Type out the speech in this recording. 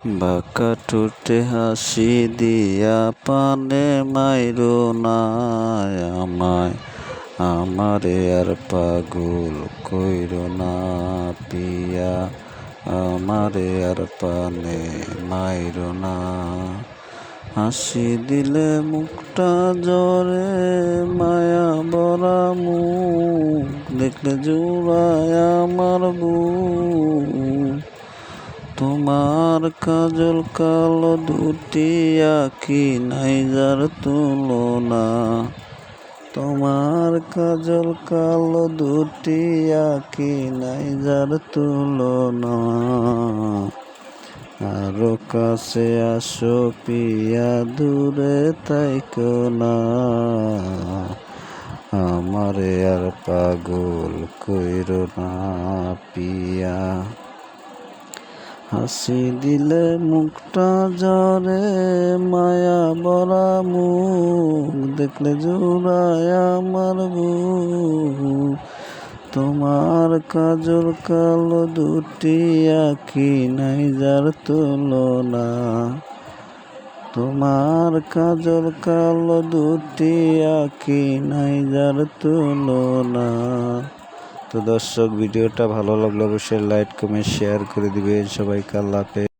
বাঁকা ঠোঁটে হাসি দিয়া পানে মাইরো না আমায়, আমারে আর পাগল কইরো না পিয়া, আমারে আর পানে মাইরো না। হাসি দিলে মুখটা জরে, মায়া ভরা মুখ দেখলে জুড়ায় আমার বুক। তোমার কাজল কালো দুটি আঁখি নাই যার তুলনা, তোমার কাজল কালো দুটি আঁখি নাই যার তুলনা। আরো কাছে আসো পিয়া দূরে তাইকো না, আমারে আর পাগল কইরো না পিয়া। হাসি দিলে মুখটা জরে, মায়া ভরা মুখ দেখলে জুড়ায় আমার বুক। তোমার কাজল কালো দুটি আঁখি নাই যার তুলনা, তোমার কাজল কালো দুটি আঁখি নাই যার তুলনা। তো দর্শক, ভিডিওটা ভালো লাগলে অবশ্যই লাইক কমেন্ট শেয়ার করে দিবেন। সবাইকে আল্লাহ হাফেজ।